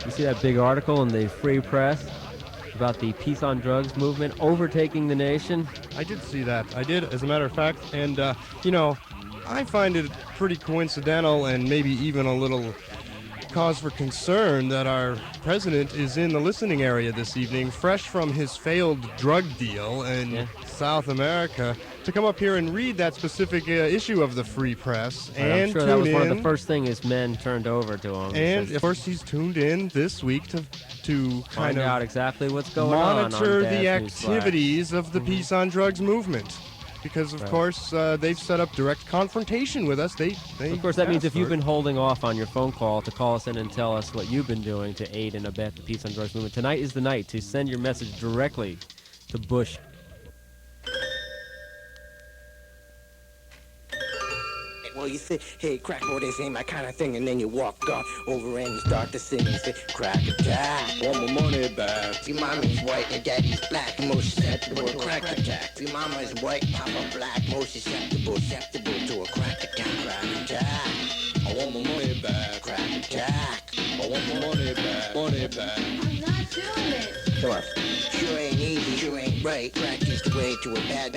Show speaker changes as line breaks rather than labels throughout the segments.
You see that big article in the Free Press about the Peace on Drugs movement overtaking the nation?
I did see that. I did, as a matter of fact. And, you know, I find it pretty coincidental and maybe even a little cause for concern that our president is in the listening area this evening, fresh from his failed drug deal in South America, to come up here and read that specific issue of the Free Press. And
I'm sure that was one of the first things his men turned over to him.
And, of course, he's tuned in this week to
find out exactly what's going
monitor the activities of the Peace on Drugs movement. Because, of course, they've set up direct confrontation with us.
Of course, that means if you've been holding off on your phone call to call us in and tell us what you've been doing to aid and abet the Peace on Drugs movement, tonight is the night to send your message directly to Bush.
Well, you say, hey, crack, boy, this ain't my kind of thing, and then you walk off over and you start to sing and say, crack attack, want my money back. Your mommy's white and daddy's black, most susceptible to crack attack. Your mama's white, papa black, most susceptible to a crack attack. Crack attack, I want my money back. Crack attack, I want my money back. Money back.
I'm not doing it.
Come on. Sure ain't easy, sure ain't right. Crack is the way to a bad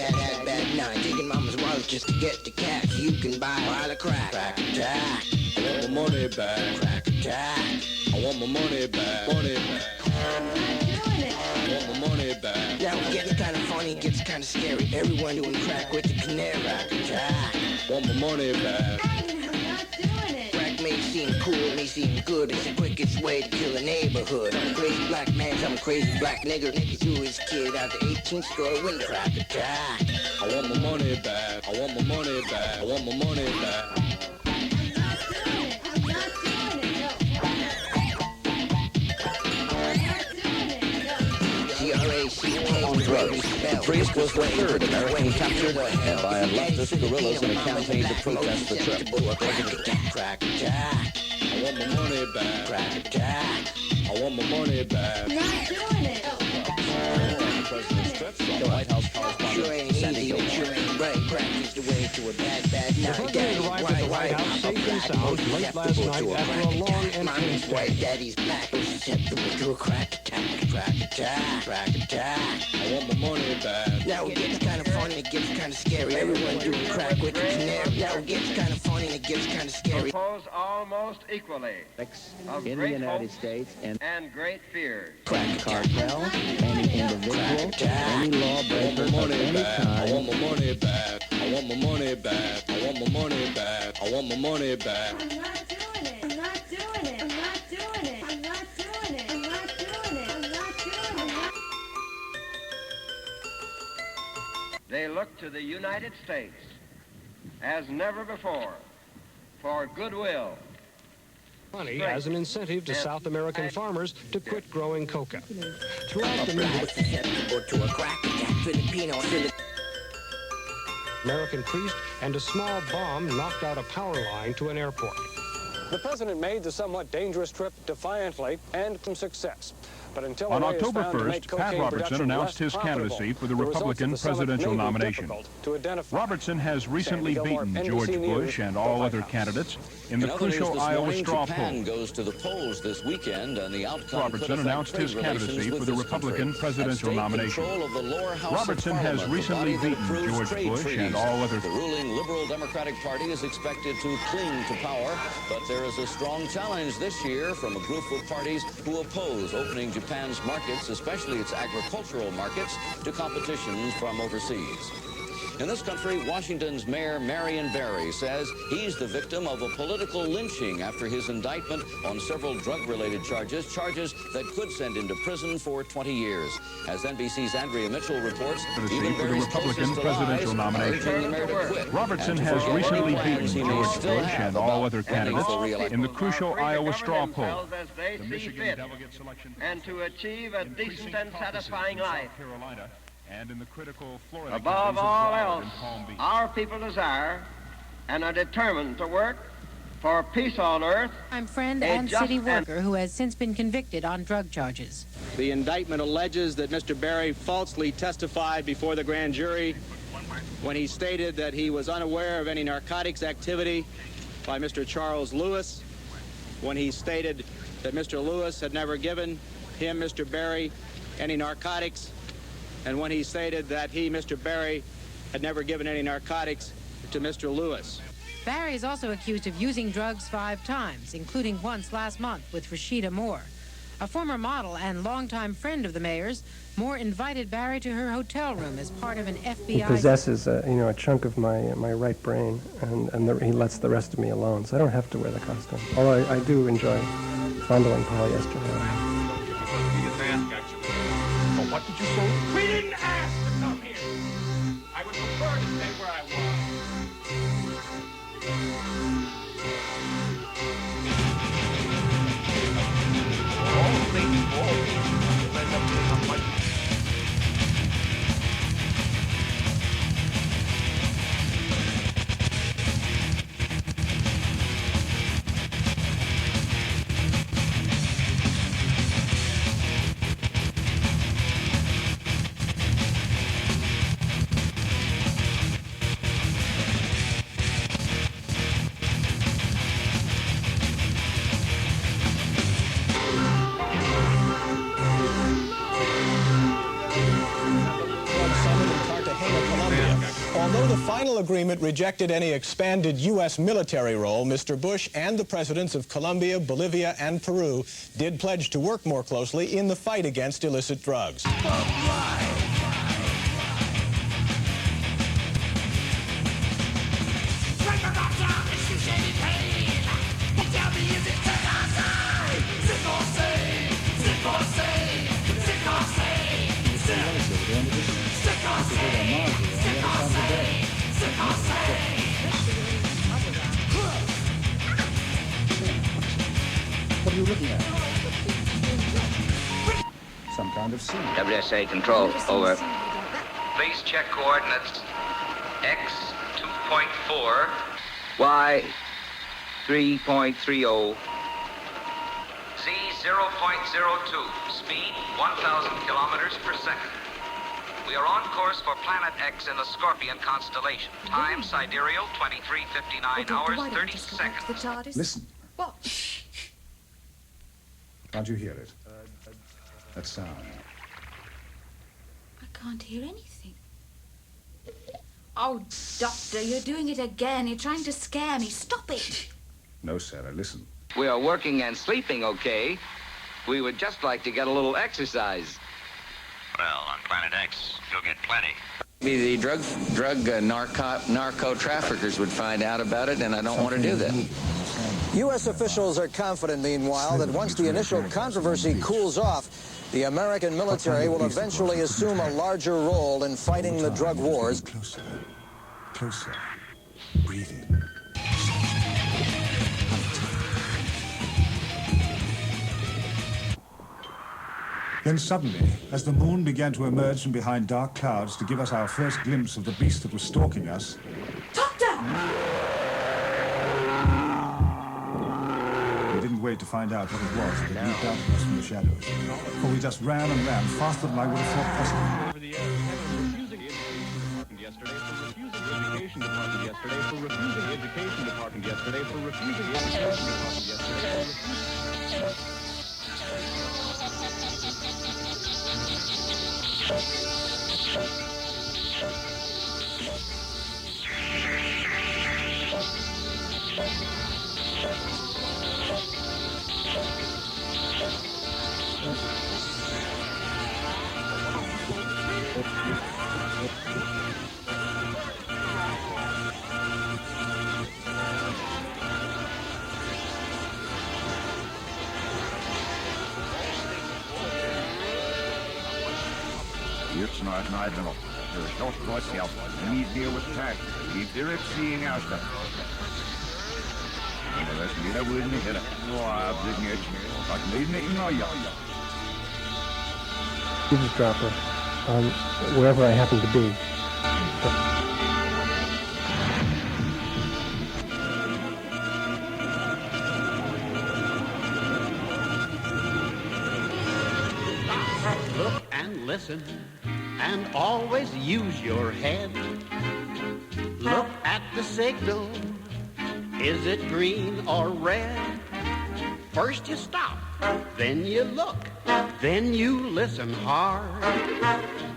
night. Taking mama's wallet just to get the cash. You can buy a pile of crack. Crack attack. I want my money back. Crack attack. I want my money back. Money back.
I'm not doing it.
I want my money back. Now it gets kind of funny, it gets kind of scary. Everyone doing crack with the canary. Crack attack. Want my money back.
I'm not doing it.
Crack may seem cool, may seem good. It's the quickest way to kill a neighborhood. I'm a crazy black man, I'm a crazy black nigger. Nigga threw his kid out the 18th story window. Crack attack. I want my money back. I want my money back. I want my money back.
I'm not doing it. I'm not doing it. No.
The
priest was the third American captured by leftist guerrillas in a campaign to protest the trip.
Crack attack. I want my money back. Crack attack. I want my money back.
I'm not doing it.
The president's trip from the White House correspondent
Sure ain't
Sandy
easy,
Gilmore.
sure ain't right. Crack is the way to a bad night.
The president arrived at the White House safe and sound late last night after a long and
Mommy's white, daddy's black, susceptible to a crack attack. Crack attack. Crack attack. I want my money back. Now it gets kind of funny, it gets kind of scary. Everyone doing crack with the canary. Now it gets kind of funny and it gets kind of scary.
Opposed almost equally of
in the
great
United
hopes
States and
great fears.
Crack
cartel, any individual, any lawbreaker of any kind.
I want my money back. I want my money back. I want my money back. I want my money back.
I'm not doing it. I'm not doing it. I'm not doing it. I'm not doing it. I'm not doing it. I'm not doing it.
They look to the United States as never before for goodwill,
money as an incentive to South American farmers to quit growing coca. Throughout the movement,
Susceptible to a crack attack. Filipino.
American priest and a small bomb knocked out a power line to an airport. The president made the somewhat dangerous trip defiantly and some success. But until
on October 1st, Pat Robertson announced his candidacy for the Republican presidential nomination. Robertson has recently beaten George Bush and all other candidates in the crucial Iowa straw poll.
Goes to the polls this weekend, and the outcome
Robertson announced his candidacy for the Republican presidential nomination. Robertson has recently beaten George Bush and all other.
The ruling Liberal Democratic Party is expected to cling to power, but there is a strong challenge this year from a group of parties who oppose opening Japan's markets, especially its agricultural markets, to competition from overseas. In this country, Washington's Mayor Marion Barry says he's the victim of a political lynching after his indictment on several drug-related charges that could send him to prison for 20 years. As NBC's Andrea Mitchell reports, even
for the Republican presidential nomination. Robertson has recently beaten George Bush and all other candidates in the crucial Iowa straw poll.
The Michigan delegate selection and to achieve a decent and satisfying life.
And in the critical Florida
above all else, our people desire and are determined to work for peace on earth.
I'm friend and city worker who has since been convicted on drug charges.
The indictment alleges that Mr. Barry falsely testified before the grand jury when he stated that he was unaware of any narcotics activity by Mr. Charles Lewis, when he stated that Mr. Lewis had never given him, Mr. Berry, any narcotics, and when he stated that he, Mr. Berry, had never given any narcotics to Mr. Lewis.
Barry is also accused of using drugs 5 times, including once last month with Rashida Moore. A former model and longtime friend of the mayor's, Moore invited Barry to her hotel room as part of an FBI...
He possesses a chunk of my right brain, and he lets the rest of me alone, so I don't have to wear the costume. Although I do enjoy fondling polyester.
Well, what did you say?
We didn't ask to come here. I would prefer to stay where I was.
Although the final agreement rejected any expanded U.S. military role, Mr. Bush and the presidents of Colombia, Bolivia, and Peru did pledge to work more closely in the fight against illicit drugs.
What are you looking at? Some kind of scene.
WSA control, over. Please check coordinates. X 2.4, Y 3.30, Z 0.02, speed 1,000 kilometers per second. We are on course for Planet X in the Scorpion constellation. Time sidereal 23:59 hours 30 seconds.
Listen.
What?
Can't you hear it? That sound.
I can't hear anything. Oh, Doctor, you're doing it again. You're trying to scare me. Stop it.
No, Sarah, listen.
We are working and sleeping okay. We would just like to get a little exercise. Well, on Planet X, you'll get plenty. Maybe the narco traffickers would find out about it, and I don't want to do that.
U.S. officials are confident, meanwhile, that once the initial controversy cools off, the American military will eventually assume a larger role in fighting the drug wars.
Closer. Closer. Breathing. Then suddenly, as the moon began to emerge from behind dark clouds to give us our first glimpse of the beast that was stalking us...
Doctor!
We didn't wait to find out what it was that leaped out at us from the shadows. For we just ran and ran faster than I would have thought possible.
For the refusing yesterday, for refusing education department yesterday, for refusing education department yesterday, for refusing education department yesterday,
Jetzt nach Neidenow. Der Stoffkreuz help. Need deal with tax. Keep direct seeing out stuff. Let's get up with me. Hit it. No, I'm thinking it's like leading it in our yard.
Eavesdropper, wherever I happen to be.
Look and listen, and always use your head. Look at the signal. Is it green or red? First you stop, then you look, then you listen hard.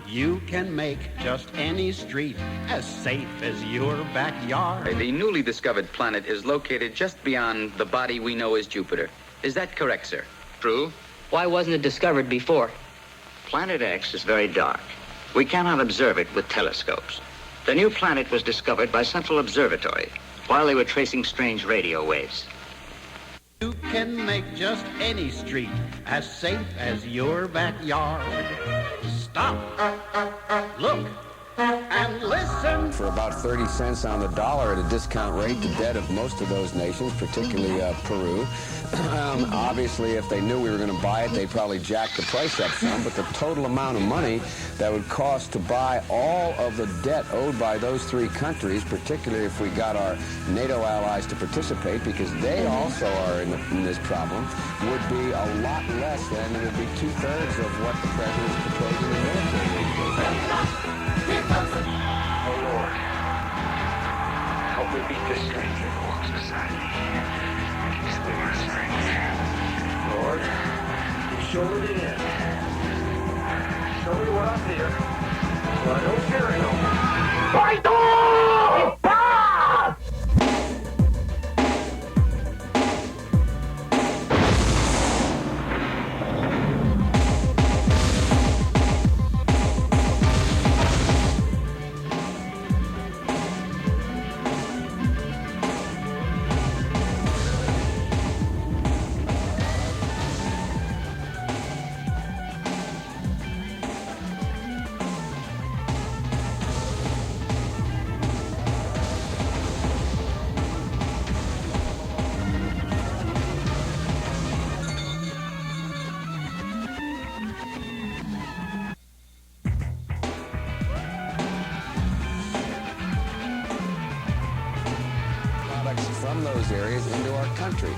You can make just any street as safe as your backyard.
The newly discovered planet is located just beyond the body we know as Jupiter. Is that correct, sir? True.
Why wasn't it discovered before?
Planet X is very dark. We cannot observe it with telescopes. The new planet was discovered by Central Observatory while they were tracing strange radio waves.
You can make just any street as safe as your backyard. Stop, look, and listen.
For about 30 cents on the dollar at a discount rate, the debt of most of those nations, particularly Peru. Obviously, if they knew we were going to buy it, they'd probably jack the price up some, but the total amount of money that would cost to buy all of the debt owed by those three countries, particularly if we got our NATO allies to participate, because they also are in this problem, would be a lot less than it would be two-thirds of what the president is proposing in military.
Oh, Lord. Help me beat this stranger who walks beside me. He's the worst stranger. Lord, show me the end. Show me what I fear. So I don't fear it no more. Fight on!
From those areas into our country.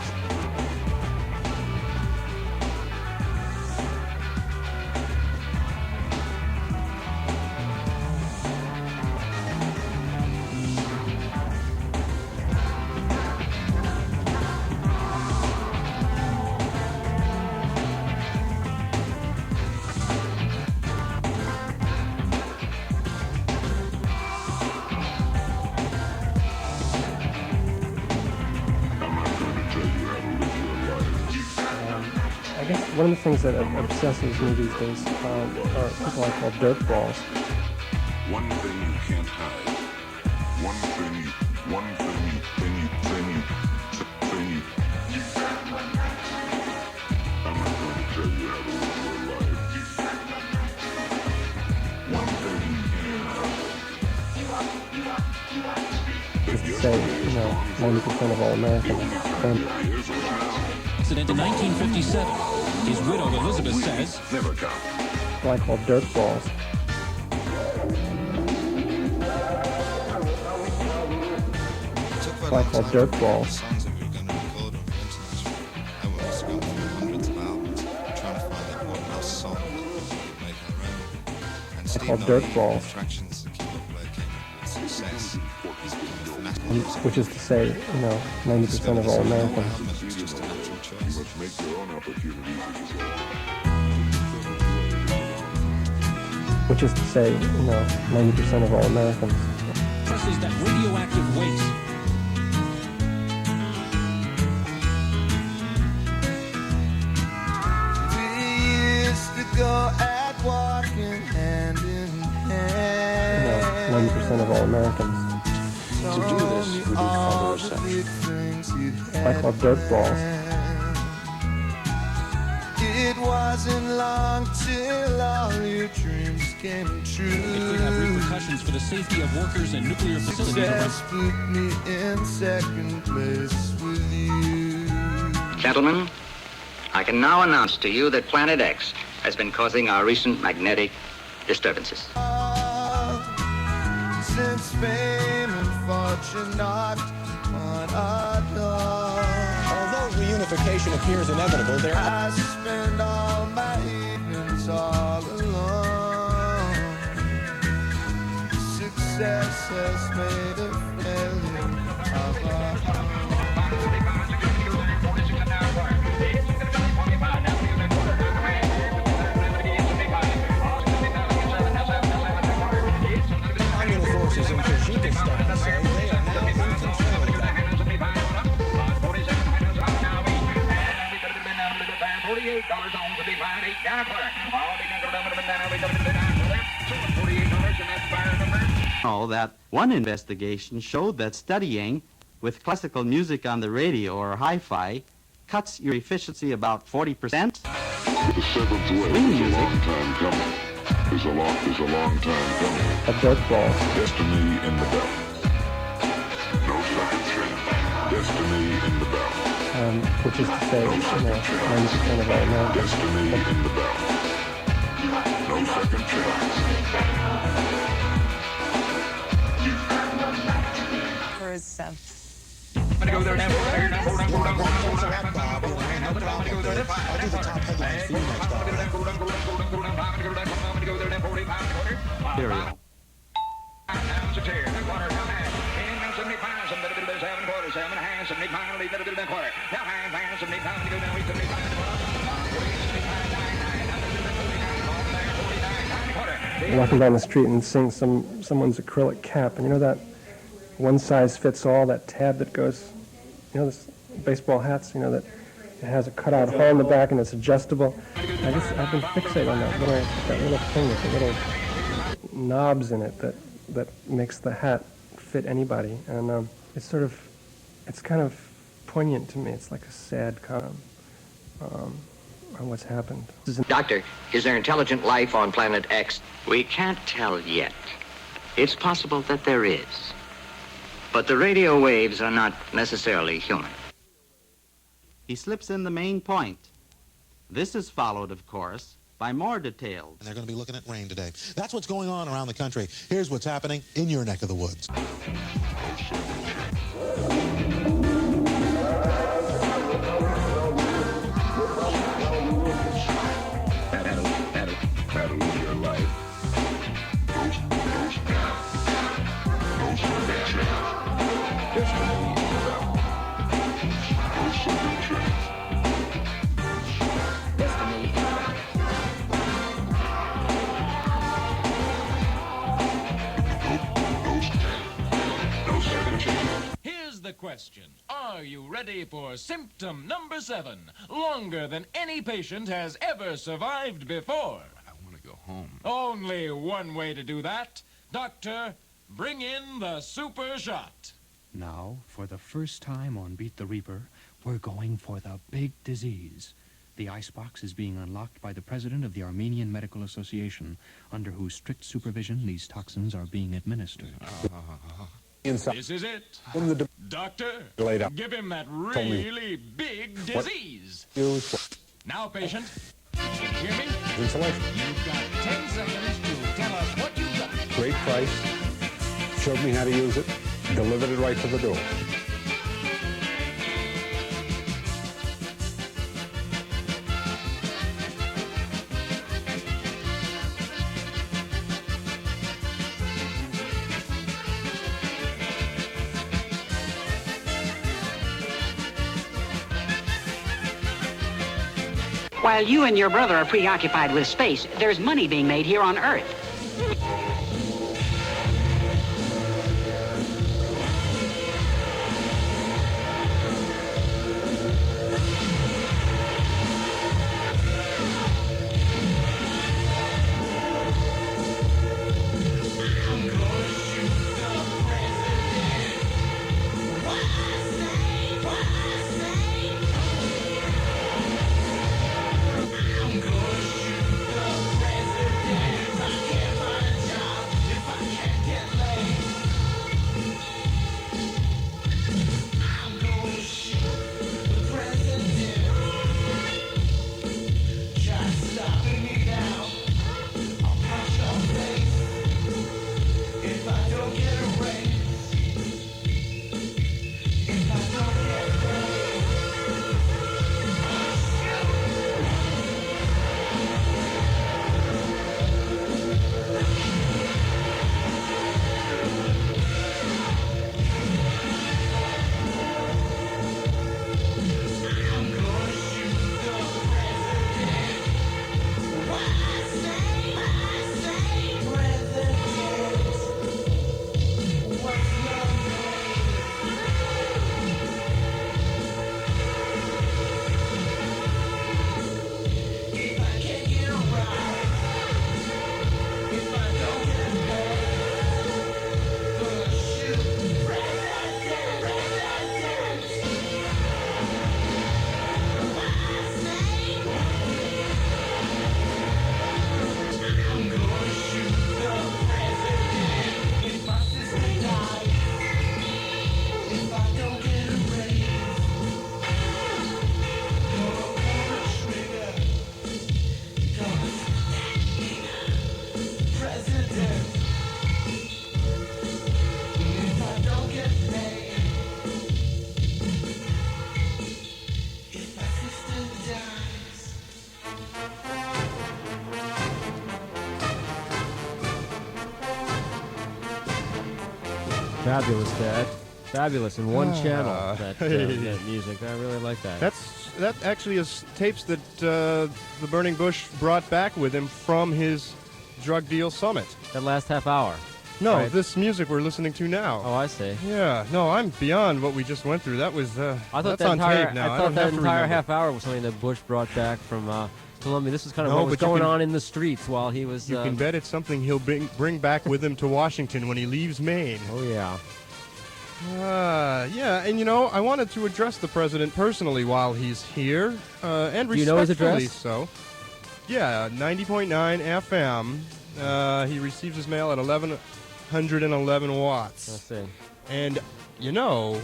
One of the things that obsesses me these days are people I call dirtballs.
One thing you can't hide. One thing you. I'm not going to tell you how to live your life. One thing you can't hide.
Just to say, 90% of all Americans.
Accident in 1957. His widow, Elizabeth, says...
Never come.
What I call dirtballs. What I call dirtballs. I call dirtballs. Which is to say, 90% of all Americans.
You must make your own opportunities.
Which is to say, 90% of all Americans.
Versus that radioactive waste.
We used to go at walking hand in hand.
90% of all Americans.
To do this, we need further research.
I call dirtballs.
It wasn't long till all your dreams came true.
It could have repercussions for the safety of workers and nuclear facilities.
Success put me in second place with you.
Gentlemen, I can now announce to you that Planet X has been causing our recent magnetic disturbances.
Since fame and fortune knocked on our door.
Although reunification appears inevitable, there
I spend all my evenings all alone. Success has made a failure of our home.
forces in Tajikistan say they are now in control of that.
Oh, that one investigation showed that studying with classical music on the radio or hi-fi cuts your efficiency about 40%.
The seventh way is a long time coming. Is a long time coming.
A dirt ball.
Destiny in the belt. No second chance. Destiny in the belt.
Which is to say, 90% of our Americans.
Destiny in the belt. No second chance.
For his
I'm gonna go there now. I'll do the top headlines for you next hour.
Material.
Walking down the street and seeing someone's acrylic cap, and you know that one size fits all, that tab that goes, you know, this baseball hats, you know, that it has a cutout hole in the back and it's adjustable. I've been fixated on that little thing with the little knobs in it that makes the hat fit anybody, and it's kind of poignant to me. It's like a sad comment on what's happened.
Doctor, is there intelligent life on planet X? We can't tell yet. It's possible that there is. But the radio waves are not necessarily human.
He slips in the main point. This is followed, of course, by more details.
And they're going to be looking at rain today. That's what's going on around the country. Here's what's happening in your neck of the woods.
Battle of your life. Destiny in the belt. No second chance. Destiny in the belt. No second chance.
Here's the question. Are you ready for symptom number 7? Longer than any patient has ever survived before.
I want to go home.
Only one way to do that. Doctor, bring in the super shot.
Now, for the first time on Beat the Reaper, we're going for the big disease. The icebox is being unlocked by the president of the Armenian Medical Association, under whose strict supervision these toxins are being administered.
This is it. Doctor, give him that really big disease. Now, patient, can you hear me?
Insulation.
You've got 10 seconds to tell us what you've got.
Great price. Showed me how to use it. Delivered it right to the door.
While you and your brother are preoccupied with space, there's money being made here on Earth.
Fabulous, Dad. Fabulous in one channel. That music. I really like that.
That actually is tapes that the Burning Bush brought back with him from his drug deal summit.
That last half hour.
No,
right?
This music we're listening to now.
Oh, I see.
Yeah, no, I'm beyond what we just went through. That was
I thought
that's
that
on
entire,
tape now.
I thought that entire
remember.
half hour was something that Bush brought back from Columbia. This is kind of
No,
what was
but you
going
can-
on in the streets while he was.
You can bet it's something he'll bring back with him to Washington when he leaves Maine.
Oh, yeah.
Yeah, and you know, I wanted to address the president personally while he's here, and
Do you know his
respectfully
address?
so. Yeah, 90.9 FM. He receives his mail at 1111 watts.
Let's see.
And, you know,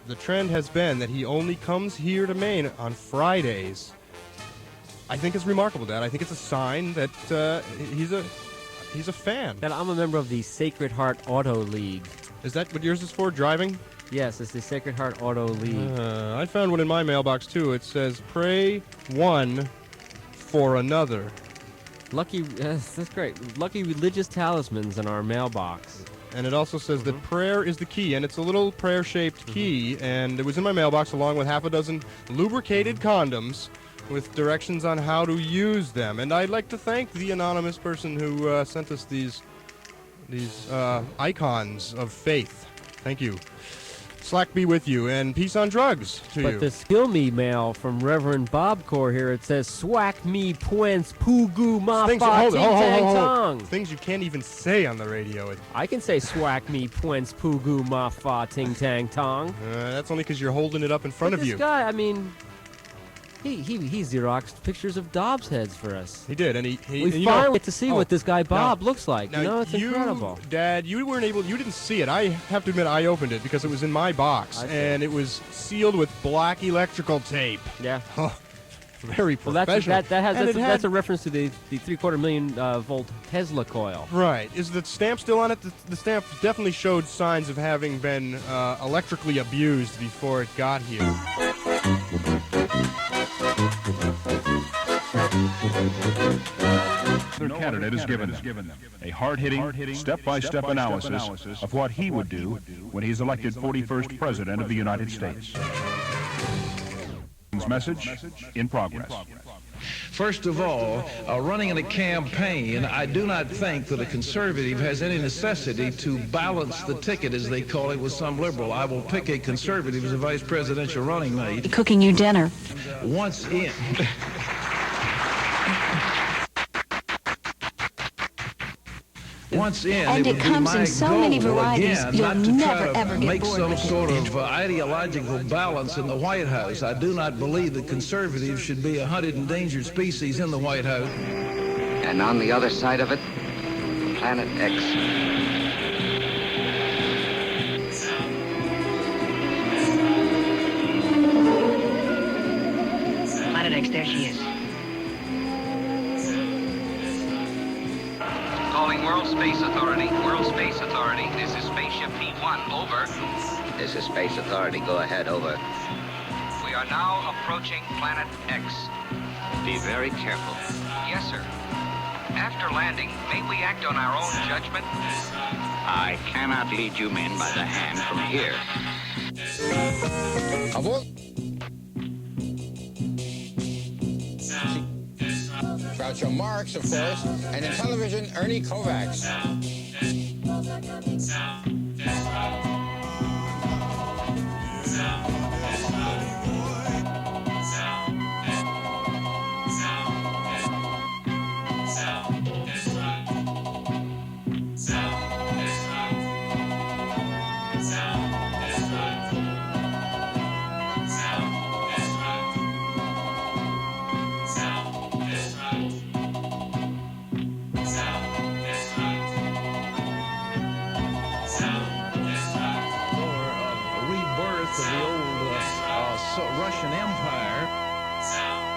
the trend has been that he only comes here to Maine on Fridays. I think it's remarkable, Dad. I think it's a sign that he's a fan.
Dad, I'm a member of the Sacred Heart Auto League.
Is that what yours is for, driving?
Yes, it's the Sacred Heart Auto League.
I found one in my mailbox, too. It says, pray one for another.
Lucky, that's great. Lucky religious talismans in our mailbox.
And it also says that prayer is the key, and it's a little prayer-shaped key, and it was in my mailbox along with half a dozen lubricated condoms with directions on how to use them. And I'd like to thank the anonymous person who sent us these icons of faith. Thank you. Slack be with you, and peace on drugs to you.
But the Skill Me mail from Reverend Bob Core here, it says, Swack me puens pugu ma
Things,
fa
hold,
ting
hold,
tang
hold,
tong.
hold. Things you can't even say on the radio.
I can say swack me puens pugu ma fa ting tang tong.
That's only because you're holding it up in front
But
of
this
you.
guy, I mean, he Xeroxed pictures of Dobbs heads for us.
He did, and
We
and you
finally
know-
get to see what this guy Bob looks like.
Now,
You know, it's incredible.
Dad, you didn't see it. I have to admit, I opened it because it was in my box,
I see.
and it was sealed with black electrical tape.
Yeah.
Oh, very
Well,
professional.
that's a reference to the 3/4 million volt Tesla coil.
Right. Is the stamp still on it? The stamp definitely showed signs of having been electrically abused before it got here.
Their candidate is given them a hard-hitting, step-by-step analysis of what he would do when he's elected 41st President of the United States. Message in progress.
First of all, running in a campaign, I do not think that a conservative has any necessity to balance the ticket, as they call it, with some liberal. I will pick a conservative as a vice presidential running mate.
Cooking you dinner.
Once in... Once in,
And
it
it
would be
comes
my
in so
goal,
many varieties,
again,
you'll
not to
never,
try to
ever get
make
bored
some
with it.
sort of ideological balance in the White House. I do not believe that conservatives should be a hunted endangered species in the White House.
And on the other side of it, Planet X.
Planet X, there she is.
Calling World Space Authority. World Space Authority. This is Spaceship P1. Over. This is Space Authority. Go ahead. Over. We are now approaching Planet X. Be very careful. Yes, sir. After landing, may we act on our own judgment?
I cannot lead you men by the hand from here.
Groucho Marx, of course, and in television, Ernie Kovacs.
Rebirth of the old Russian Empire.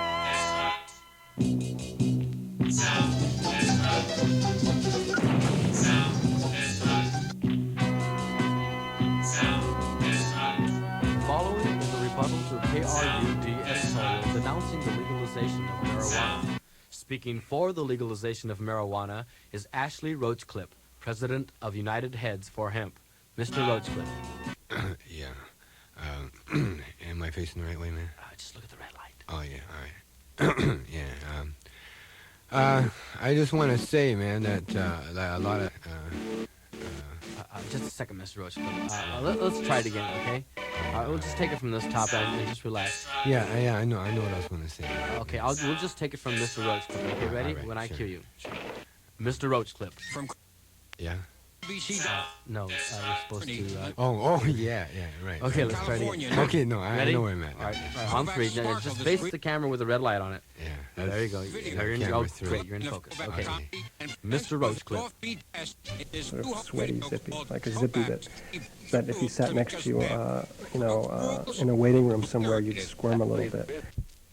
Following is a rebuttal to KRUD editorial denouncing the legalization of marijuana. Speaking for the legalization of marijuana is Ashley Roachcliffe, president of United Heads for Hemp. Mr. Roachcliffe.
Yeah. Am I facing the right way, man?
Just look at the red light.
Oh, yeah, all right. Yeah. I just want to say, man, that a lot of...
Just a second, Mr. Roachcliffe. Let's try it again, okay? We'll just take it from this top and just relax.
Yeah, I know what I was going to say.
Okay, we'll just take it from Mr. Roachcliffe. Okay, ready?
Right,
when I
sure,
cue you.
Sure.
Mr. Roachcliffe.
Yeah?
No, we're supposed to...
yeah, right.
Okay, let's try it again.
Okay, no, I know where I'm at.
All right, on three. Now, just face the camera with a red light on it.
Yeah.
There you go. You're in, great, you're in focus. Okay. Mr. Roachcliffe.
Sort of sweaty, zippy, like a zippy that if you sat next to you, in a waiting room somewhere, you'd squirm a little bit.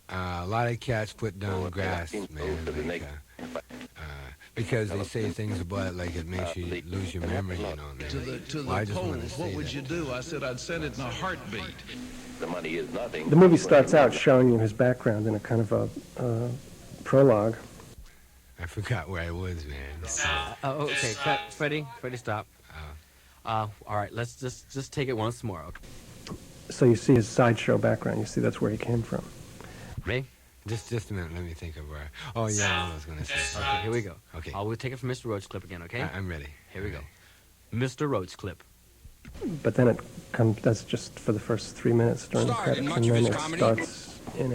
A lot of cats put down grass, man, because they say things about it like it makes you lose your memory, man.
To the
I just
poll,
want to say
what would
that.
you do? I said I'd send it in a heartbeat.
The money is nothing.
The movie starts out showing you his background in a kind of a prologue.
I forgot where I was, man.
Okay, Freddie, stop. All right, let's just take it once more. Okay.
So you see his sideshow background. You see that's where he came from.
Me?
Just a minute. Let me think of where. Oh yeah, I know what I was gonna say.
Okay, here we go.
Okay.
We'll take it from Mr. Roachcliffe again. Okay.
I'm ready.
Here we go. Mr. Roachcliffe.
But then it comes. That's just for the first 3 minutes during the credits, and then it starts in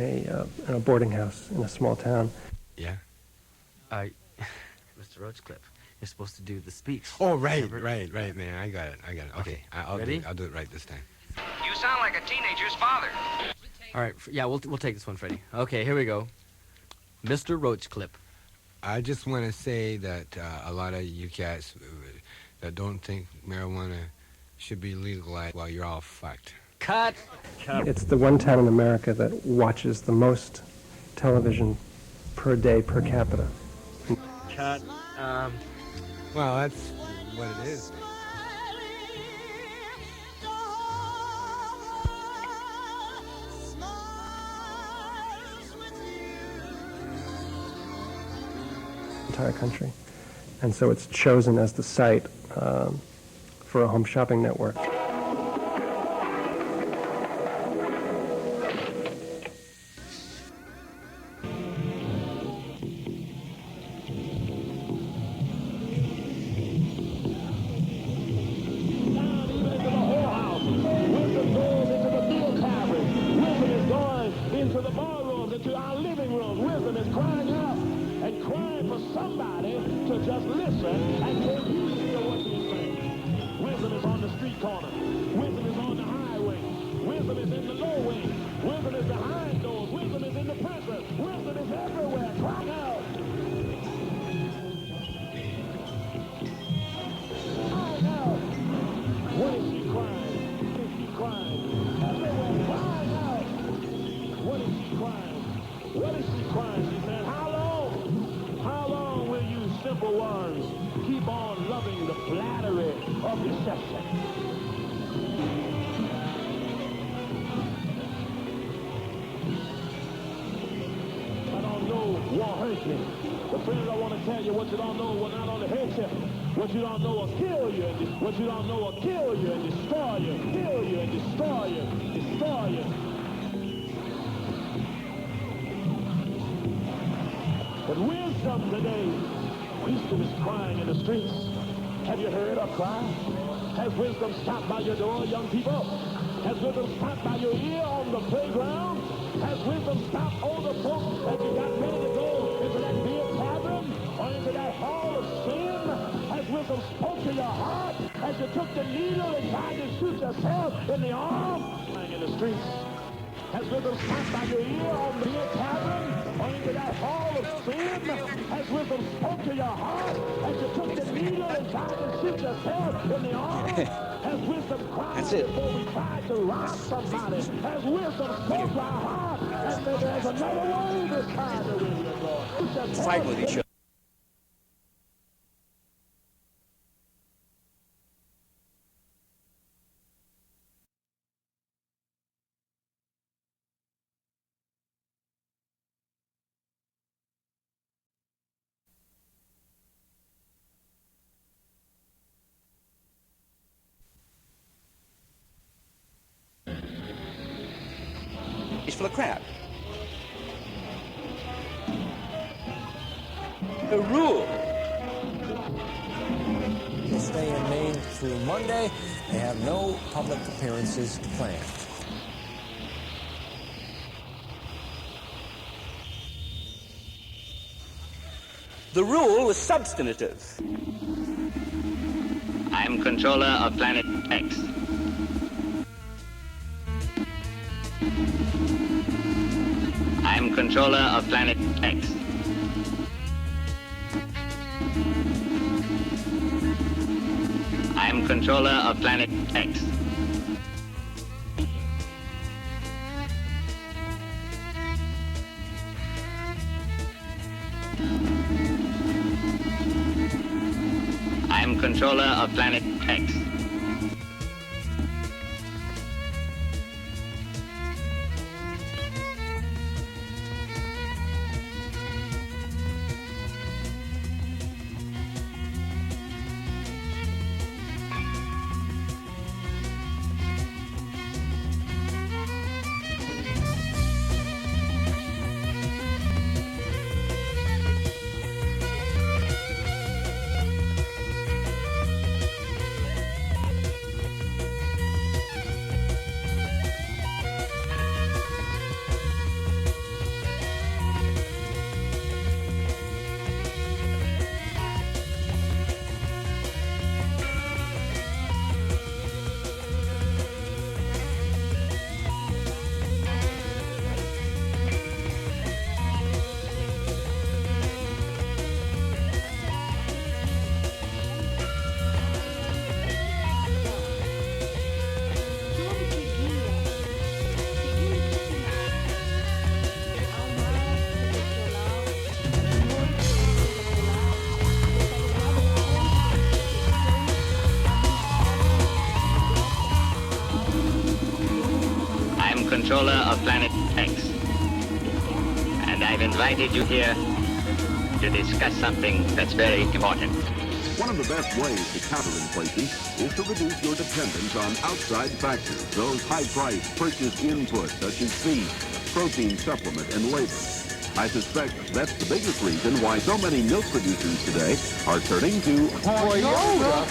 a boarding house in a small town.
Yeah.
Mr. Roachcliffe, you're supposed to do the speech.
Oh right, man. I got it. Okay. I'll
Ready?
do it right this time.
You sound like a teenager's father.
All right. Yeah, we'll take this one, Freddie. Okay, here we go. Mr. Roachcliffe.
I just want to say that a lot of you cats that don't think marijuana should be legalized, well, you're all fucked.
Cut.
It's the one town in America that watches the most television per day per capita.
Cut.
Well, that's what it is.
Entire country, and so it's chosen as the site for a home shopping network.
Into the ballrooms, into our living rooms. Wisdom is crying out and crying for somebody to just listen and take heed to what he's saying. Wisdom is on the street corner. Wisdom is on the highway. Wisdom is in the low wing. Wisdom is behind doors. Wisdom is in the prison. Wisdom is everywhere. Crying out. Crying out. What is she crying? What is she crying? Everywhere crying out. What is she crying? What is she crying? She said, how long will you simple ones keep on loving the flattery of deception? I don't know what hurt me. But friends, I want to tell you what you don't know will not only hurt you, what you don't know will kill you, what you don't know will kill you and destroy you, kill you and destroy you, destroy you. But wisdom today, wisdom is crying in the streets. Have you heard her cry? Has wisdom stopped by your door, young people? Has wisdom stopped by your ear on the playground? Has wisdom stopped older folks as you got ready to go into that beer tavern or into that hall of sin? Has wisdom spoke to your heart as you took the needle and tried to shoot yourself in the arm? Crying in the streets. Has wisdom stopped by your ear on the beer tavern or into that hall of sin? Has wisdom spoke to your heart as you took the needle and tried to shoot yourself in the arm? Has wisdom cried before we tried to rob somebody? Has wisdom spoke to our heart and said there's another way this time to win your Lord?
Fight with each other. full of crap. The rule.
Will stay in Maine through Monday. They have no public appearances planned.
The rule was substantive.
I'm controller of Planet X. I'm controller of Planet X. I'm controller of Planet X. I'm controller of Planet X. Controller of Planet X. And I've invited you here to discuss something that's very important.
One of the best ways to counter inflation is to reduce your dependence on outside factors, those high-priced purchased inputs such as feed, protein supplement, and labor. I suspect that's the biggest reason why so many milk producers today are turning to Toyota.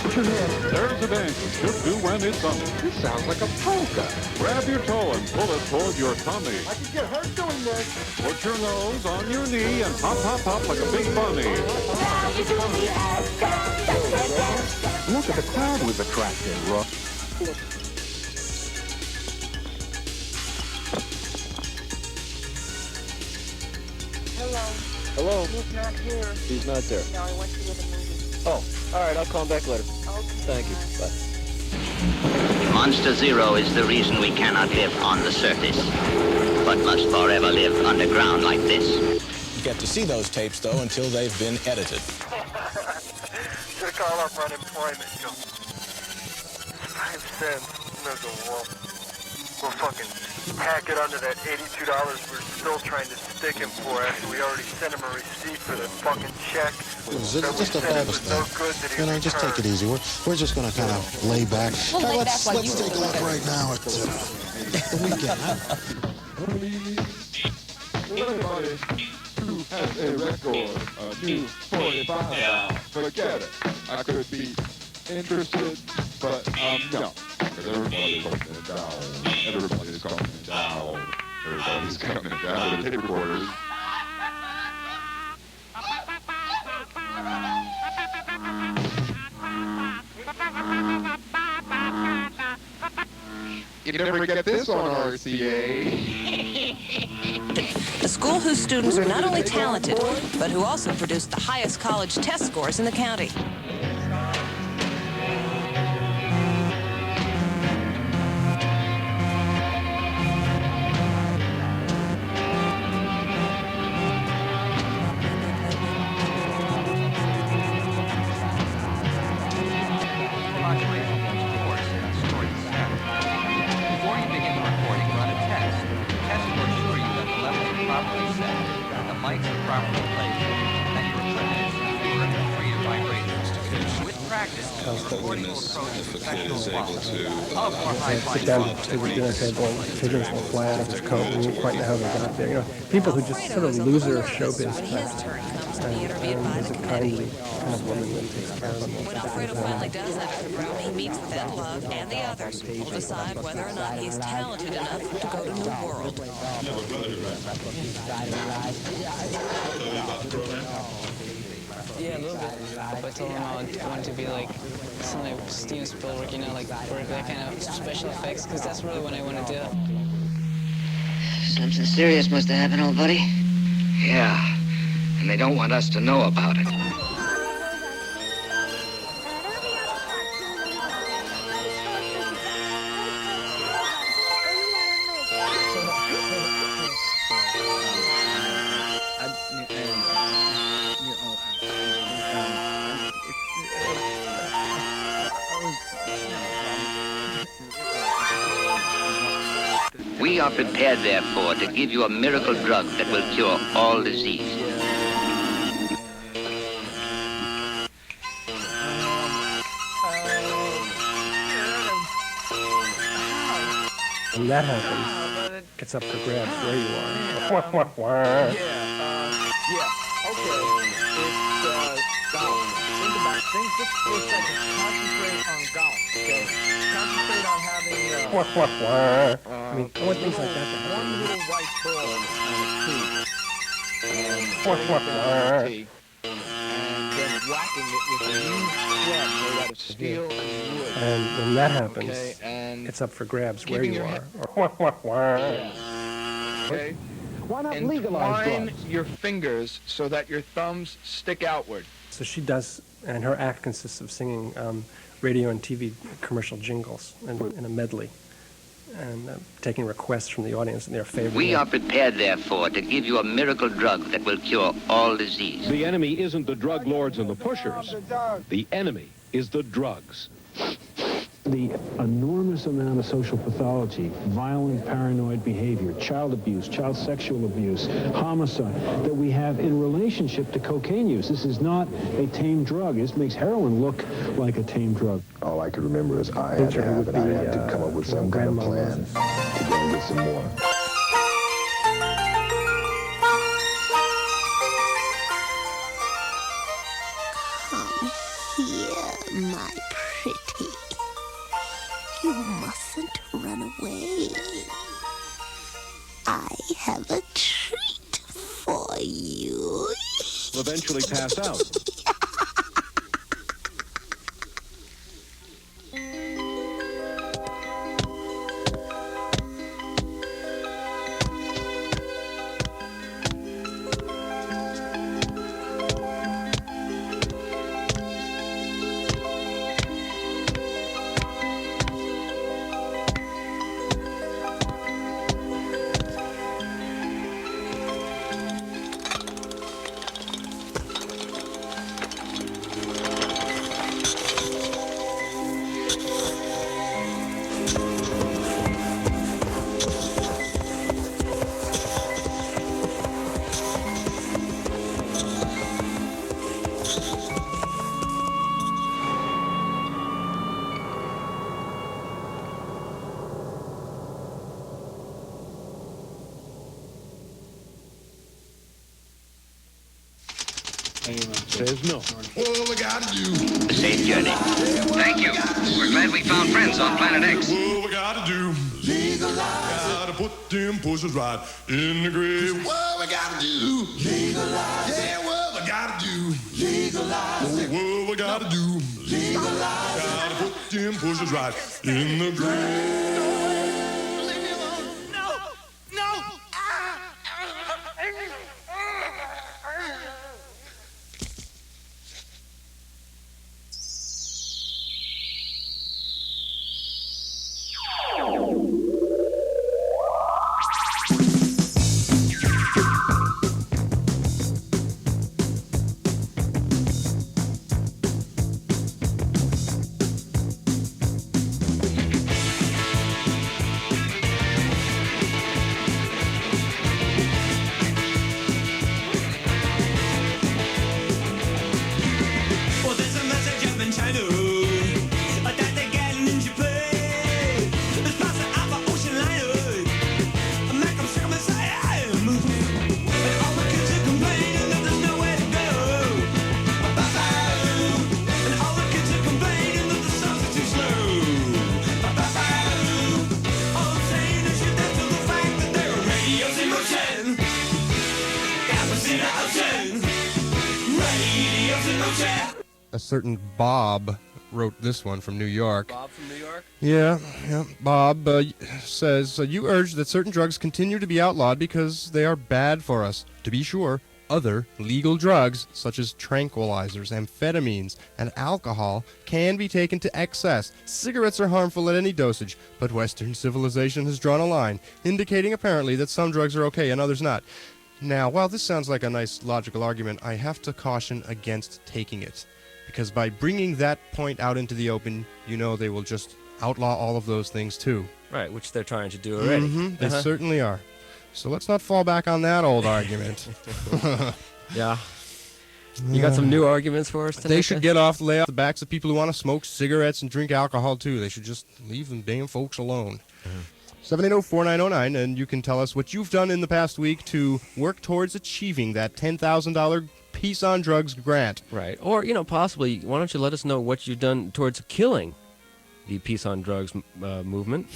There's a dance you should do when it's sunny.
This sounds like a polka.
Grab your toe and pull it toward your tummy.
I could get hurt doing this.
Put your nose on your knee and hop, hop, hop like a big bunny.
Look at the crowd we've attracted, Rook.
Hello?
He's not here.
He's not there.
No, I went to the movie.
Oh, all right, I'll call him back later.
Okay.
Thank you. Bye.
Monster Zero is the reason we cannot live on the surface, but must forever live underground like this.
You get to see those tapes, though, until they've been edited.
Should call up unemployment. Go. 5 cents. There's a wolf. We'll fucking hack it under that $82 we're still trying to stick him for after we already sent him a receipt for the fucking check.
Just a fabulous thing. You know, just take it easy. We're just going to kind of lay back. Let's take a look right now at the weekend.
Anybody who has a record, a new 45, forget it. I could be interested, but no. Because everybody's coming down. Everybody's coming down. Everybody's coming down to the tape recorders. You never get this on RCA.
A school whose students are not only talented, but who also produce the highest college test scores in the county.
constantly.
If a kid is able to
Sit down to the dinner table and pigeons will fly out of his coat and you don't quite know how they got there. You know, people who just sort of loser showbiz type. And is a kindly kind of woman that takes care of them.
When Alfredo finally does enter the room, he meets with Ed Love and the others who will decide whether or not he's talented enough to go to New World.
Yeah, a little bit. I told him I wanted to be like something like Steven Spielberg, you know, like work that kind of special effects, because that's really what I want to do.
Something serious must have happened, old buddy. Yeah, and they don't want us to know about it. We are prepared, therefore, to give you a miracle drug that will cure all disease.
When that happens, it's up for grabs where you are.
Yeah, okay. It's golf. Think about it. Think just for a second. Concentrate on golf, okay? Concentrate on having
I mean, I want things like that to happen.
one little white ball on a tee. And tee. And then whacking it with a huge club made out of steel and wood.
And when that happens,
Okay, and
it's up for grabs where
keeping
you
your
are.
Okay?
Why not legalize
Entwine
drugs?
your fingers so that your thumbs stick outward.
So she does, and her act consists of singing radio and TV commercial jingles in a medley, and taking requests from the audience and their favorite.
We are prepared, therefore, to give you a miracle drug that will cure all disease.
The enemy isn't the drug lords and the pushers. The enemy is the drugs.
The enormous amount of social pathology, violent, paranoid behavior, child abuse, child sexual abuse, homicide, that we have in relationship to cocaine use. This is not a tame drug. This makes heroin look like a tame drug.
All I could remember is I had to have it. I had to come up with some kind of plan to go and get some more.
Come here, my pretty. You mustn't run away. I have a treat for you.
Eventually pass out.
Says no. What we gotta do?
Safe journey. Thank you. We're glad we found friends on Planet X.
What we gotta do? Legalize. Gotta put them pushers right in the grave. What we gotta do? Legalize. Yeah, what we gotta do? Legalize. What we gotta do? Legalize. Gotta put them pushers right in the grave.
a certain Bob wrote this one from New York.
Bob from New York?
Yeah. Bob says, you urge that certain drugs continue to be outlawed because they are bad for us. To be sure, other legal drugs, such as tranquilizers, amphetamines, and alcohol, can be taken to excess. Cigarettes are harmful at any dosage, but Western civilization has drawn a line, indicating apparently that some drugs are okay and others not. Now, while this sounds like a nice logical argument, I have to caution against taking it. Because by bringing that point out into the open, you know they will just outlaw all of those things too.
Right, which they're trying to do already.
They certainly are. So let's not fall back on that old argument.
Yeah. You got some new arguments for us tonight?
They should get off the backs of people who want to smoke cigarettes and drink alcohol, too. They should just leave them damn folks alone. 780-4909, and you can tell us what you've done in the past week to work towards achieving that $10,000 Peace on Drugs grant.
Right. Or, possibly, why don't you let us know what you've done towards killing the Peace on Drugs movement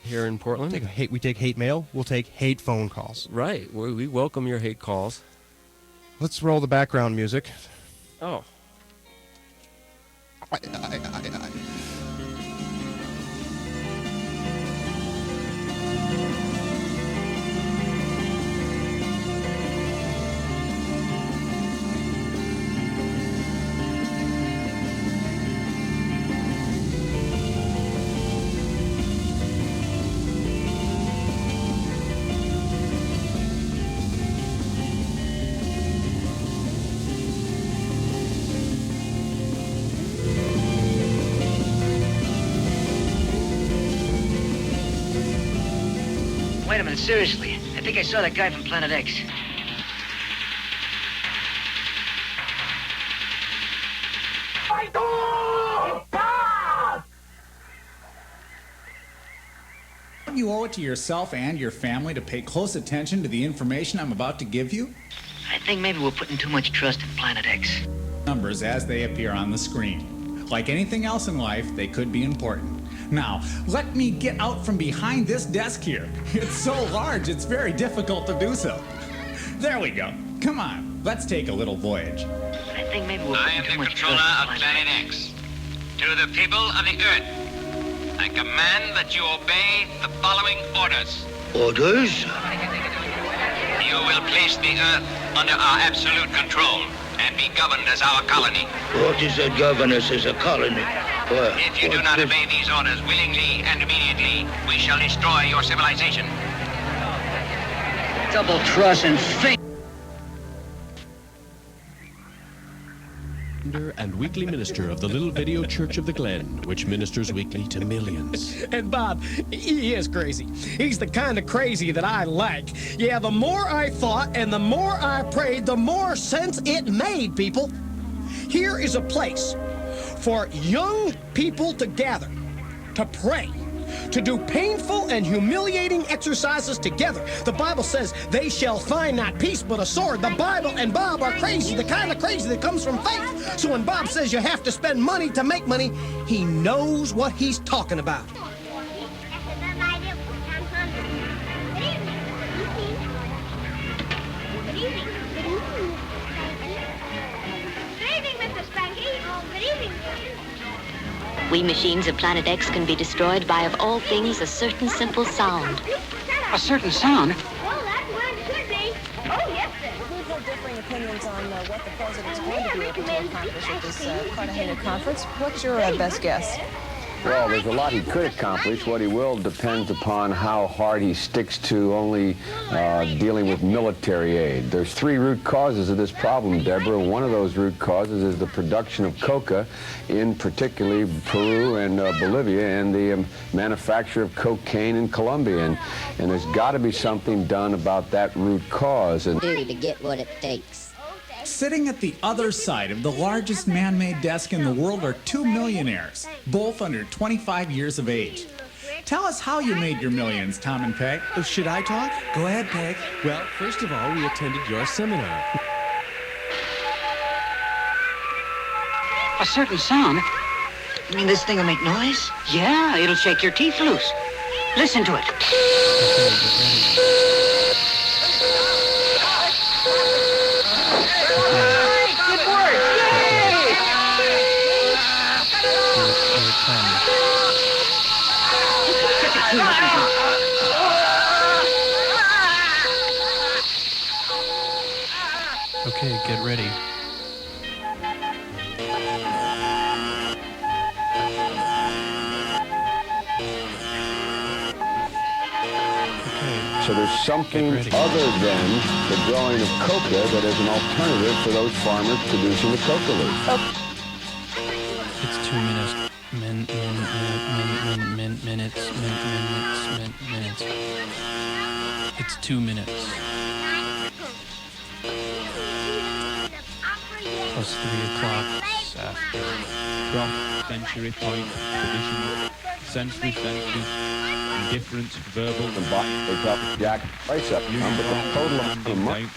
here in Portland.
We take hate mail. We'll take hate phone calls.
Right. We welcome your hate calls.
Let's roll the background music.
Oh.
Wait a minute, seriously. I think I saw that guy from Planet X.
You owe it to yourself and your family to pay close attention to the information I'm about to give you.
I think maybe we're putting too much trust in Planet X.
Numbers as they appear on the screen. Like anything else in life, they could be important. Now, let me get out from behind this desk here. It's so large, it's very difficult to do so. There we go. Come on, let's take a little voyage.
I think maybe we're
I
putting
am
too
the
much
controller
trust
of
in Planet
Planet X. To the people of the Earth, I command that you obey the following orders.
Orders?
You will place the Earth under our absolute control and be governed as our colony.
What is that govern us as a colony?
If you do not obey these orders willingly and immediately, we shall destroy your civilization.
Double trust and fake.
And weekly minister of the Little Video Church of the Glen, which ministers weekly to millions.
And Bob, he is crazy. He's the kind of crazy that I like. Yeah, the more I thought and the more I prayed, the more sense it made, people. Here is a place for young people to gather, to pray, to do painful and humiliating exercises together. The Bible says they shall find not peace but a sword. The Bible and Bob are crazy, the kind of crazy that comes from faith. So when Bob says you have to spend money to make money, he knows what he's talking about.
We machines of Planet X can be destroyed by, of all things, a certain simple sound.
A certain sound?
Well, that's what it should be. Oh, yes, sir.
We've had differing opinions on what the president's going to be able to accomplish at this Cartagena conference. What's your best guess?
Well, there's a lot he could accomplish. What he will depends upon how hard he sticks to only dealing with military aid. There's three root causes of this problem, Deborah. One of those root causes is the production of coca in particularly Peru and Bolivia, and the manufacture of cocaine in Colombia. And there's got to be something done about that root cause. And
To get what it takes.
Sitting at the other side of the largest man-made desk in the world are two millionaires, both under 25 years of age. Tell us how you made your millions, Tom and Peg.
Should I talk?
Go ahead, Peg.
Well, first of all, we attended your seminar.
A certain sound? You mean this thing will make noise? Yeah, it'll shake your teeth loose. Listen to it.
Okay, get ready.
So there's something other than the growing of coca that is an alternative for those farmers producing the coca leaf.
It's 2 minutes. Minutes. It's 2 minutes. Plus 3 o'clock after.
From century point, traditional, sensory senses, indifferent, verbal,
the jack price up. But the total amount of money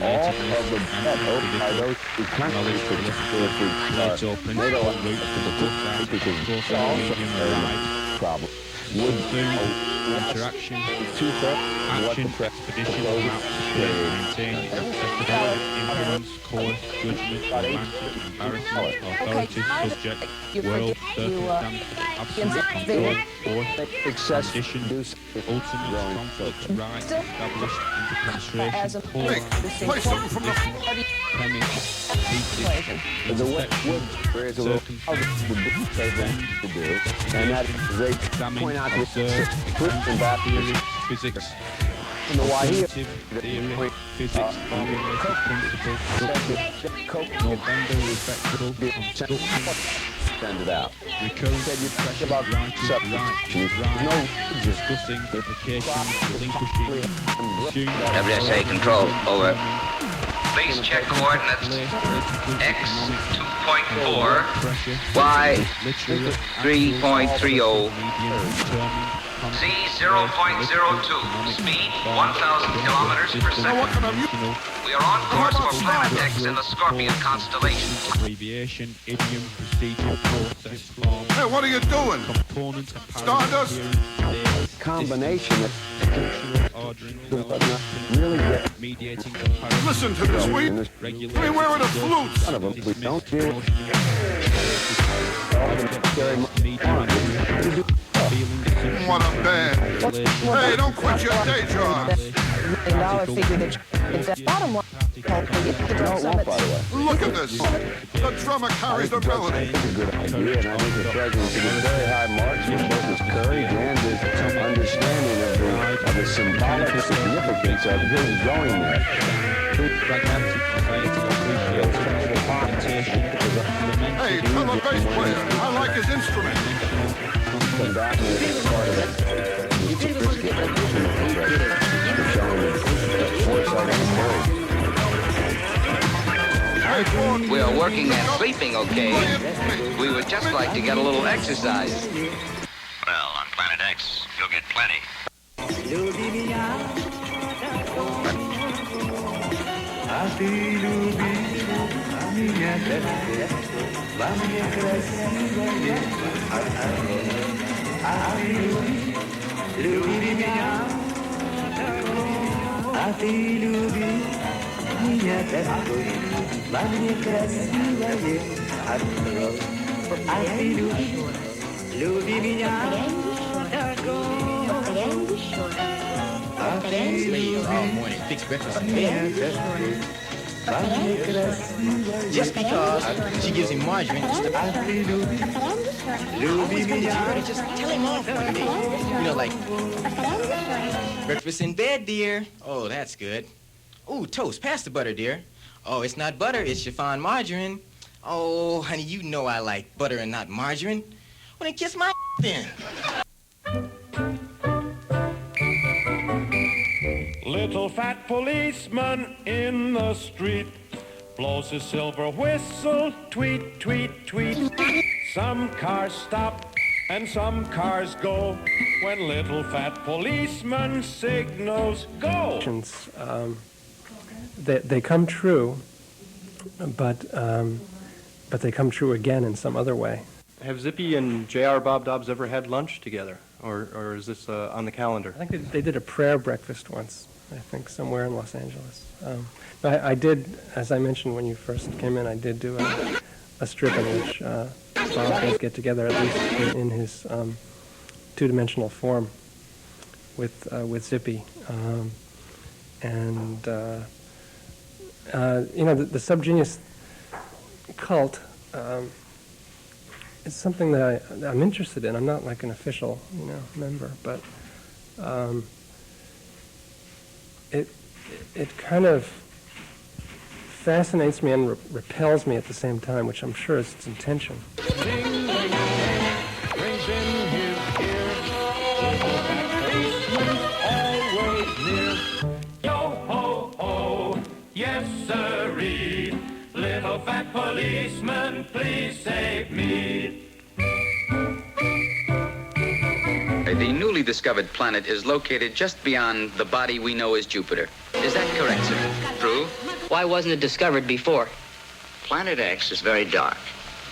all of the debt owed by those who countries problem would
interaction, action, expedition, maps, maintain, accessibility, influence, course, judgment, romantic, embarrassment, authority, subject, world, circumstance, absolute control, force, condition, ultimate, conflict, right, established, interpenetration, core, premise, thesis,
and that they point out
observe, theory, physics, alternative theory, physics, formulated principle, November, respectable, construction,
send it out.
Recurrent pressure, writing, right, discussing, application, relinquishing,
WSA control, over. Please check coordinates X 2.4, Y 3.30, Z 0.02, speed 1,000 kilometers per second. We are on course for Planet X in the Scorpion constellation.
Abbreviation, idiom, procedure, process, form.
Hey, what are you doing?
Component,
Stardust?
Combination of
ordering,
really get
mediating comparison.
Listen to this, we where are the flutes?
None of them, we don't deal with
what a band. Hey, don't quit your day job.
Figure that the bottom line.
Look at this. The drummer carries the melody.
It's a good idea, and I think the president should get very high marks for both his courage and his understanding of the symbolic significance of his going there.
Hey, tell the bass player, I like his instrument.
We are working and sleeping okay. We would just like to get a little exercise.
Well, on Planet X, you'll get plenty.
Morning, fix breakfast. Just because she gives him margarine, just tell him off one day. You know, like, breakfast in bed, dear. Oh, that's good. Ooh, toast, pass the butter, dear. Oh, it's not butter, it's chiffon margarine. Oh, honey, you know I like butter and not margarine. Well, then kiss my then.
Little fat policeman in the street blows his silver whistle, tweet, tweet, tweet. Some cars stop and some cars go when little fat policeman signals go.
They come true, but they come true again in some other way.
Have Zippy and J.R. Bob Dobbs ever had lunch together, or is this on the calendar?
I think they did a prayer breakfast once, I think, somewhere in Los Angeles. I did, as I mentioned when you first came in, I did do a strip in which Bob does get together, at least in his two-dimensional form with Zippy. The subgenius cult is something that I'm interested in. I'm not like an official, member, but it kind of fascinates me and repels me at the same time, which I'm sure is its intention.
Yes, sirree. Little fat policeman, please save me.
The newly discovered planet is located just beyond the body we know as Jupiter. Is that correct, sir? True.
Why wasn't it discovered before?
Planet X is very dark.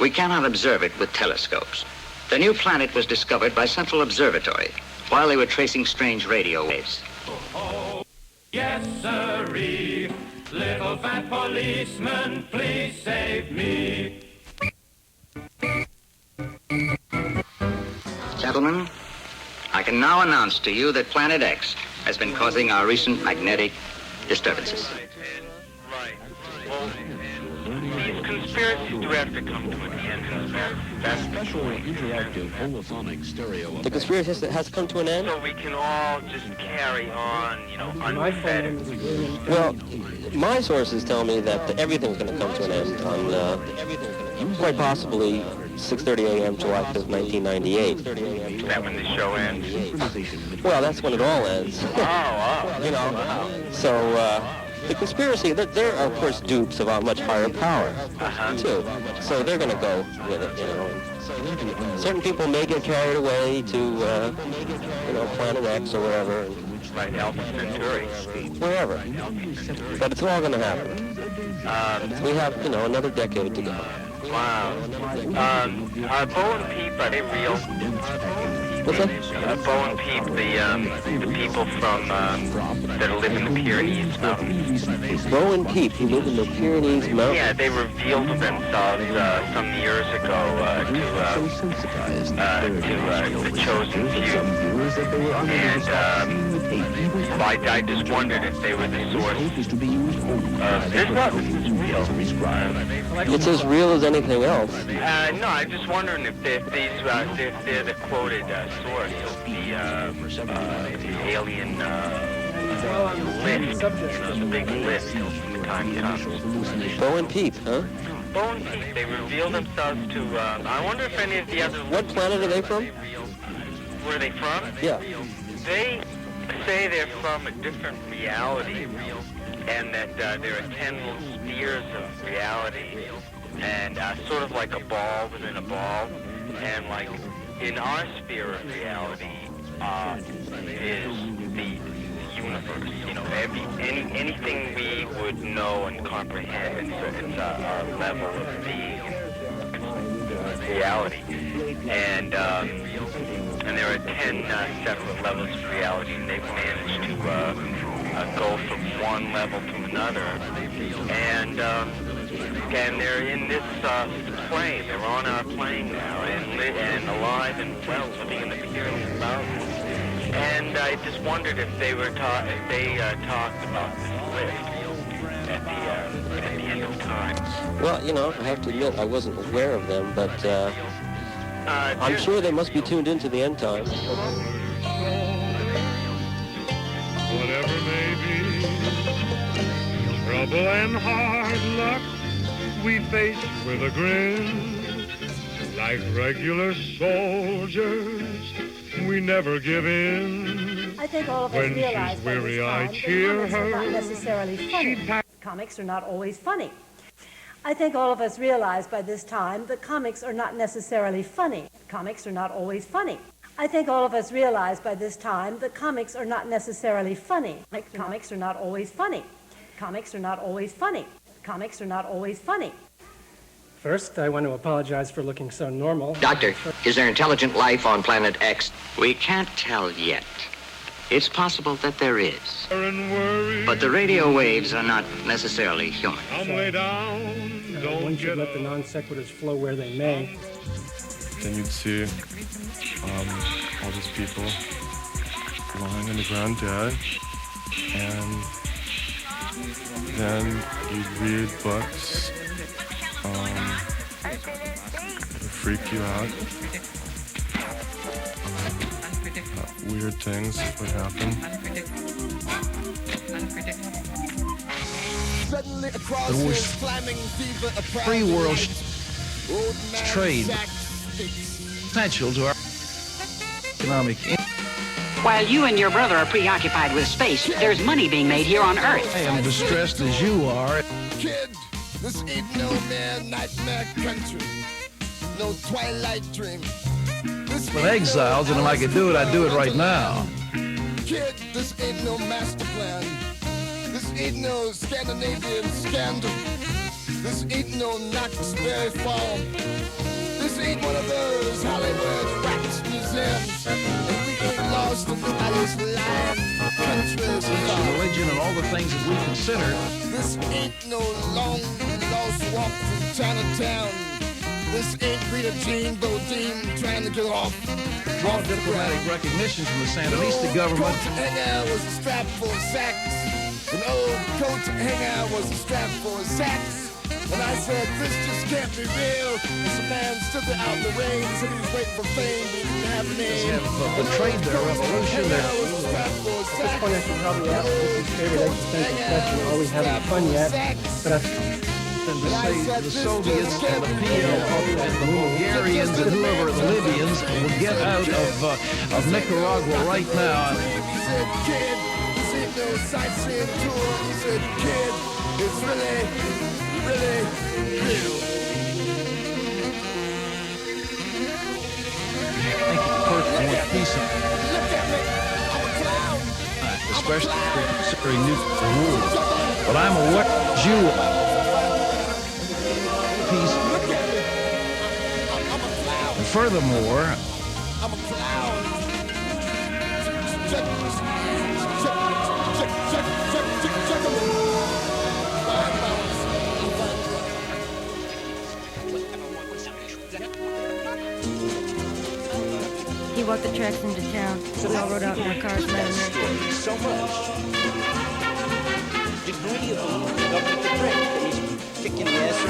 We cannot observe it with telescopes. The new planet was discovered by Central Observatory while they were tracing strange radio waves.
Yes, sirree. Little fat policeman, please save me.
Gentlemen, I can now announce to you that Planet X has been causing our recent magnetic disturbances.
These conspiracies do have to come to an end. That's
Special interactive holophonic stereo.
The conspiracy has come to an end?
so we can all just carry on, unfettered.
Well, my sources tell me that everything's going to come to an end on quite possibly 6:30 a.m. July 5th, 1998.
Is that when the show ends?
Well, that's when it all ends. So, the conspiracy, there are, of course, dupes of a much higher power, too. So they're going to go with it, Certain people may get carried away to, Planet X or wherever.
Right, Alpha Centauri.
Wherever. But it's all going to happen. We have, another decade to go.
Wow. Are Bo and Peep, are they real?
What's that?
Bo and Peep, the people from, that live in the Pyrenees Mountains.
Bo and Peep, who live in the Pyrenees Mountains?
Yeah, they revealed themselves some years ago to the chosen few. And I just wondered if they were the source of this real.
It's as real as anything else.
No, I'm just wondering if they're the quoted source of the alien lift, the big lift when the time comes.
Bo and Peep, huh?
Bo and Peep, they reveal themselves to, I wonder if any of the other...
What planet are they from?
Where are they from?
Yeah.
They say they're from a different reality, and that there are 10 little spheres of reality, and sort of like a ball within a ball, and like in our sphere of reality is the universe. Anything we would know and comprehend, it's our level of being reality, and there are 10 separate levels of reality, and they've managed to go from one level to another, and they're in this plane. They're on our plane now, and alive and well, living in the Pyrenees Mountains. And I just wondered if they were talked about this lift at the end of time.
Well, I have to admit I wasn't aware of them, but I'm sure they must be tuned into the end times.
Whatever may be, trouble and hard luck we face with a grin. Like regular soldiers, we never give in.
I think all of us
When
realize
she's
by this
weary, I
time
cheer
that comics are not
her.
necessarily funny. Comics are not always funny. I think all of us realize by this time that comics are not necessarily funny. Comics are not always funny. I think all of us realize by this time that comics are not necessarily funny. Comics are not always funny. Comics are not always funny. Comics are not always funny.
First, I want to apologize for looking so normal.
Doctor, is there intelligent life on Planet X? We can't tell yet. It's possible that there is. But the radio waves are not necessarily human.
One should let the non sequiturs flow where they may.
Then you'd see all these people lying on the ground dead, and then you'd read books that freak you out. Weird things would happen.
There was free world trade essential to our economic.
While you and your brother are preoccupied with space, there's money being made here on Earth.
I am distressed as you are.
Kid, this ain't no mere nightmare country. No twilight dream.
With exiles, and if I could do it, I'd do it right now.
Kid, this ain't no master plan. This ain't no Scandinavian scandal. This ain't no Knoxbury Farm. This ain't one of those Hollywood wax museums. And we get lost in Alice land countries.
Religion and all the things that we consider.
This ain't no long lost walk from Chinatown. This ain't Rita Jean Bodine trying to get off.
Draw diplomatic recognition from the Sandinista government.
Coat to hang out was a strap for sacks. An old coat to hang out was a strap for sacks. And I said, this just can't be real. This man stood there out in the rain. He said he was waiting for fame, but he didn't have a name.
Betrayed their revolution.
At this point, I should probably ask what's his favorite existential question. Are we having fun yet? But
and to say the Soviets and the PLO and the Bulgarians and whoever the Libyans will get out of Nicaragua right now.
He said, kid, this ain't no sightseeing tour. He said, kid, it's really real.
Thank you personally, peace.
Look at me, I'm a clown.
Especially considering nuclear war. But I'm aware that you peace. And furthermore,
I'm a clown. Check.
He walked the tracks into town. We all rode out in our cars, met him there.
So much. The greedy of the government to drink. They need to be kicking the ass or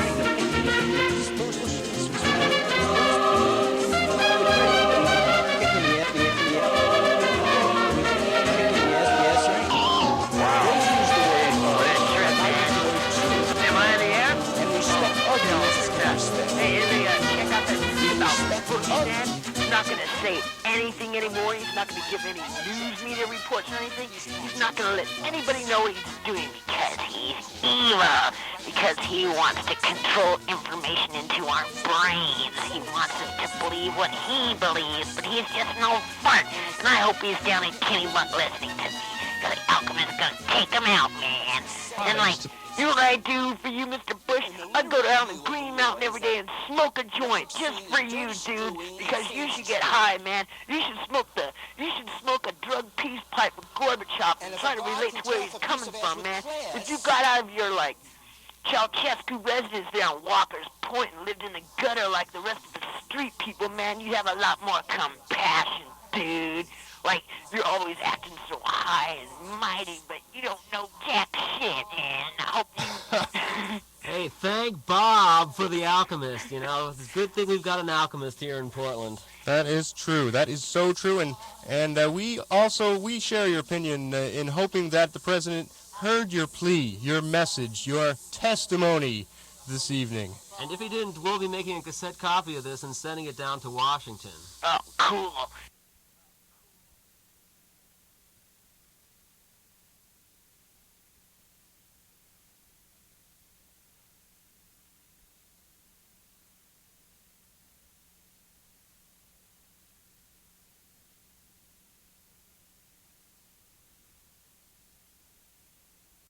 He's not going to say anything anymore. He's not going to give any news media reports or anything. He's not going to let anybody know what he's doing because he's evil. Because he wants to control information into our brains. He wants us to believe what he believes, but he's just no fun. And I hope he's down in Kennebunk listening to me. Because the Alchemist's going to take him out, man. And like... You know what I do for you, Mr. Bush? I go down to Green Mountain every day and smoke a joint just for you, dude. Because you should get high, man. You should smoke a drug peace pipe with Gorbachev and try to relate to where he's coming from, man. If you got out of your Ceausescu residence there on Walker's Point and lived in the gutter like the rest of the street people, man, you'd have a lot more compassion, dude. Like, you're always acting so high and mighty, but you don't know jack shit, man. I hope you...
Hey, thank Bob for the Alchemist, you know. It's a good thing we've got an Alchemist here in Portland.
That is true. That is so true. And we share your opinion in hoping that the president heard your plea, your message, your testimony this evening.
And if he didn't, we'll be making a cassette copy of this and sending it down to Washington.
Oh, cool.